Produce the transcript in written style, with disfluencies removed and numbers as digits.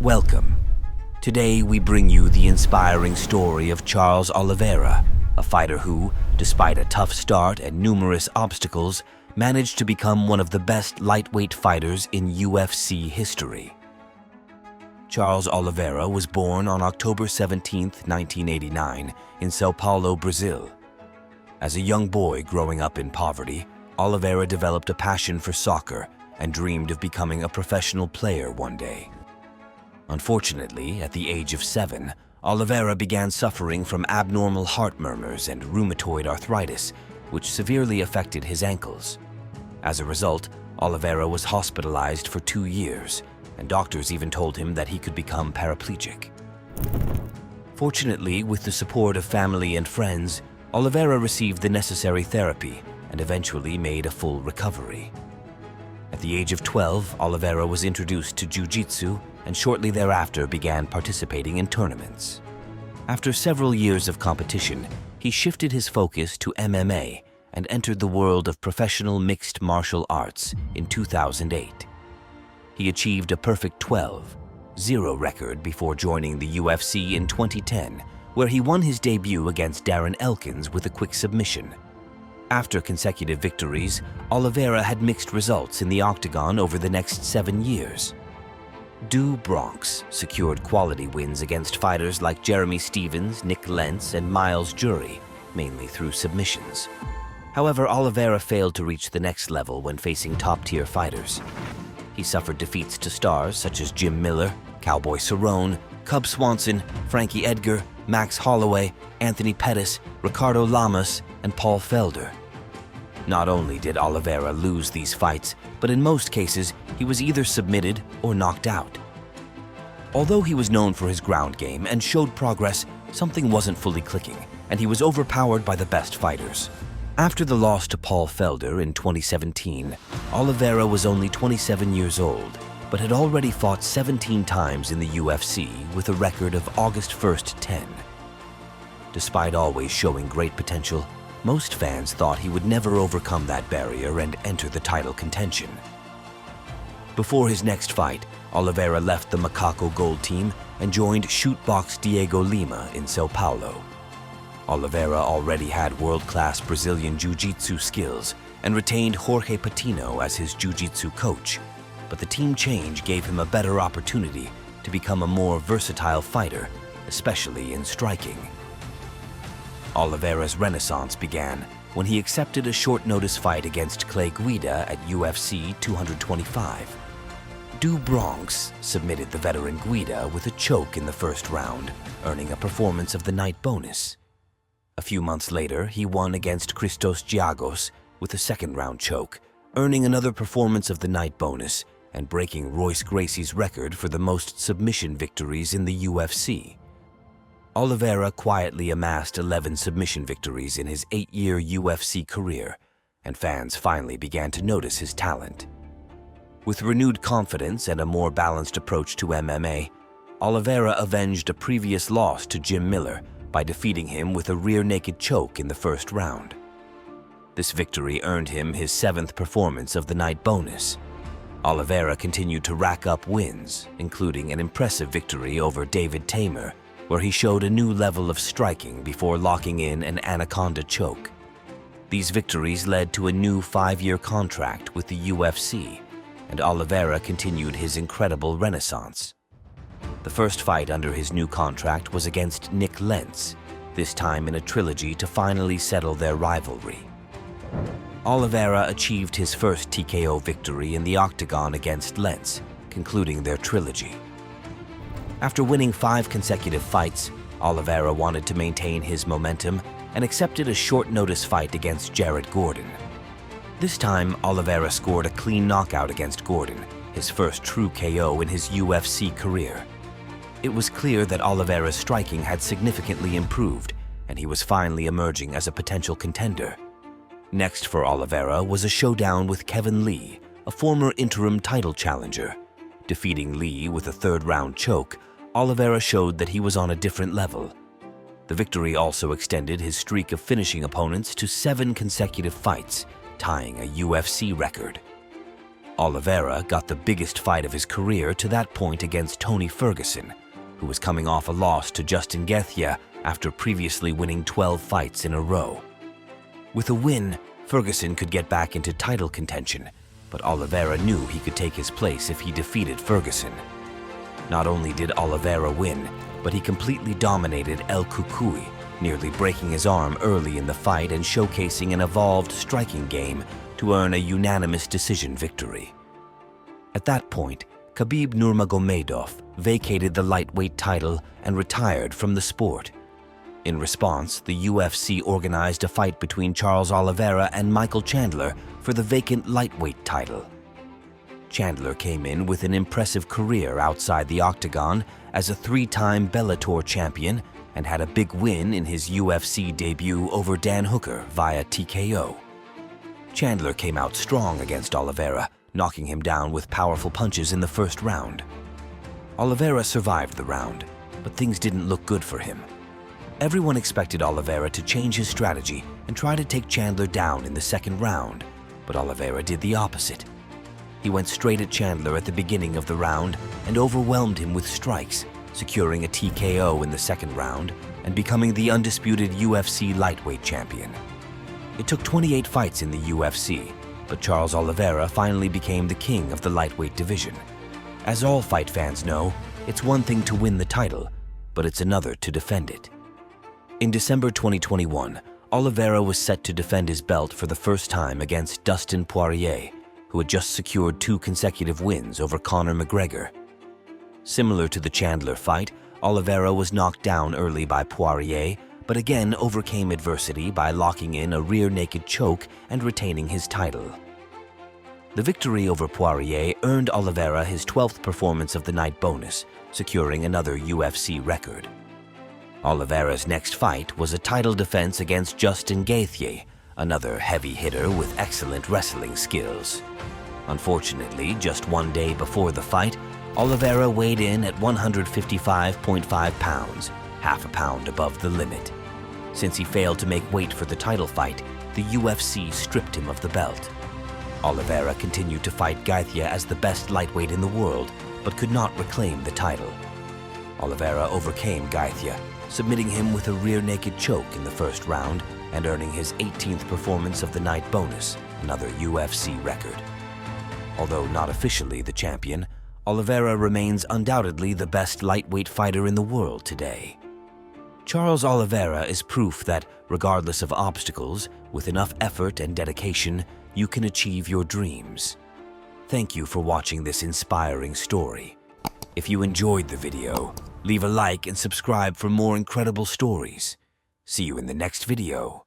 Welcome. Today we bring you the inspiring story of Charles Oliveira, a fighter who, despite a tough start and numerous obstacles, managed to become one of the best lightweight fighters in UFC history. Charles Oliveira was born on October 17, 1989, in São Paulo, Brazil. As a young boy growing up in poverty, Oliveira developed a passion for soccer and dreamed of becoming a professional player one day. Unfortunately, at the age of 7, Oliveira began suffering from abnormal heart murmurs and rheumatoid arthritis, which severely affected his ankles. As a result, Oliveira was hospitalized for 2 years, and doctors even told him that he could become paraplegic. Fortunately, with the support of family and friends, Oliveira received the necessary therapy and eventually made a full recovery. At the age of 12, Oliveira was introduced to jiu-jitsu and shortly thereafter began participating in tournaments. After several years of competition, he shifted his focus to MMA and entered the world of professional mixed martial arts in 2008. He achieved a perfect 12-0 record before joining the UFC in 2010, where he won his debut against Darren Elkins with a quick submission. After consecutive victories, Oliveira had mixed results in the octagon over the next 7 years. Du Bronx secured quality wins against fighters like Jeremy Stephens, Nick Lentz, and Miles Jury, mainly through submissions. However, Oliveira failed to reach the next level when facing top-tier fighters. He suffered defeats to stars such as Jim Miller, Cowboy Cerrone, Cub Swanson, Frankie Edgar, Max Holloway, Anthony Pettis, Ricardo Lamas, and Paul Felder. Not only did Oliveira lose these fights, but in most cases, he was either submitted or knocked out. Although he was known for his ground game and showed progress, something wasn't fully clicking, and he was overpowered by the best fighters. After the loss to Paul Felder in 2017, Oliveira was only 27 years old, but had already fought 17 times in the UFC with a record of August 1st 10. Despite always showing great potential, most fans thought he would never overcome that barrier and enter the title contention. Before his next fight, Oliveira left the Macaco Gold Team and joined Shootbox Diego Lima in São Paulo. Oliveira already had world-class Brazilian jiu-jitsu skills and retained Jorge Patino as his jiu-jitsu coach, but the team change gave him a better opportunity to become a more versatile fighter, especially in striking. Oliveira's renaissance began when he accepted a short-notice fight against Clay Guida at UFC 225. Du Bronx submitted the veteran Guida with a choke in the first round, earning a Performance of the Night bonus. A few months later, he won against Christos Giagos with a second-round choke, earning another Performance of the Night bonus and breaking Royce Gracie's record for the most submission victories in the UFC. Oliveira quietly amassed 11 submission victories in his 8-year UFC career, and fans finally began to notice his talent. With renewed confidence and a more balanced approach to MMA, Oliveira avenged a previous loss to Jim Miller by defeating him with a rear-naked choke in the first round. This victory earned him his 7th Performance of the Night bonus. Oliveira continued to rack up wins, including an impressive victory over David Tamer, where he showed a new level of striking before locking in an anaconda choke. These victories led to a new 5-year contract with the UFC, and Oliveira continued his incredible renaissance. The first fight under his new contract was against Nick Lentz, this time in a trilogy to finally settle their rivalry. Oliveira achieved his first TKO victory in the octagon against Lentz, concluding their trilogy. After winning 5 consecutive fights, Oliveira wanted to maintain his momentum and accepted a short-notice fight against Jared Gordon. This time, Oliveira scored a clean knockout against Gordon, his first true KO in his UFC career. It was clear that Oliveira's striking had significantly improved, and he was finally emerging as a potential contender. Next for Oliveira was a showdown with Kevin Lee, a former interim title challenger. Defeating Lee with a third-round choke, Oliveira showed that he was on a different level. The victory also extended his streak of finishing opponents to 7 consecutive fights, tying a UFC record. Oliveira got the biggest fight of his career to that point against Tony Ferguson, who was coming off a loss to Justin Gaethje after previously winning 12 fights in a row. With a win, Ferguson could get back into title contention, but Oliveira knew he could take his place if he defeated Ferguson. Not only did Oliveira win, but he completely dominated El Cucuy, nearly breaking his arm early in the fight and showcasing an evolved striking game to earn a unanimous decision victory. At that point, Khabib Nurmagomedov vacated the lightweight title and retired from the sport. In response, the UFC organized a fight between Charles Oliveira and Michael Chandler for the vacant lightweight title. Chandler came in with an impressive career outside the octagon as a 3-time Bellator champion and had a big win in his UFC debut over Dan Hooker via TKO. Chandler came out strong against Oliveira, knocking him down with powerful punches in the first round. Oliveira survived the round, but things didn't look good for him. Everyone expected Oliveira to change his strategy and try to take Chandler down in the second round, but Oliveira did the opposite. He went straight at Chandler at the beginning of the round and overwhelmed him with strikes, securing a TKO in the second round and becoming the undisputed UFC lightweight champion. It took 28 fights in the UFC, but Charles Oliveira finally became the king of the lightweight division. As all fight fans know, it's one thing to win the title, but it's another to defend it. In December 2021, Oliveira was set to defend his belt for the first time against Dustin Poirier, who had just secured 2 consecutive wins over Conor McGregor. Similar to the Chandler fight, Oliveira was knocked down early by Poirier, but again overcame adversity by locking in a rear naked choke and retaining his title. The victory over Poirier earned Oliveira his 12th performance of the night bonus, securing another UFC record. Oliveira's next fight was a title defense against Justin Gaethje, another heavy hitter with excellent wrestling skills. Unfortunately, just one day before the fight, Oliveira weighed in at 155.5 pounds, half a pound above the limit. Since he failed to make weight for the title fight, the UFC stripped him of the belt. Oliveira continued to fight Gaethje as the best lightweight in the world, but could not reclaim the title. Oliveira overcame Gaethje, submitting him with a rear naked choke in the first round and earning his 18th performance of the night bonus, another UFC record. Although not officially the champion, Oliveira remains undoubtedly the best lightweight fighter in the world today. Charles Oliveira is proof that, regardless of obstacles, with enough effort and dedication, you can achieve your dreams. Thank you for watching this inspiring story. If you enjoyed the video, leave a like and subscribe for more incredible stories. See you in the next video.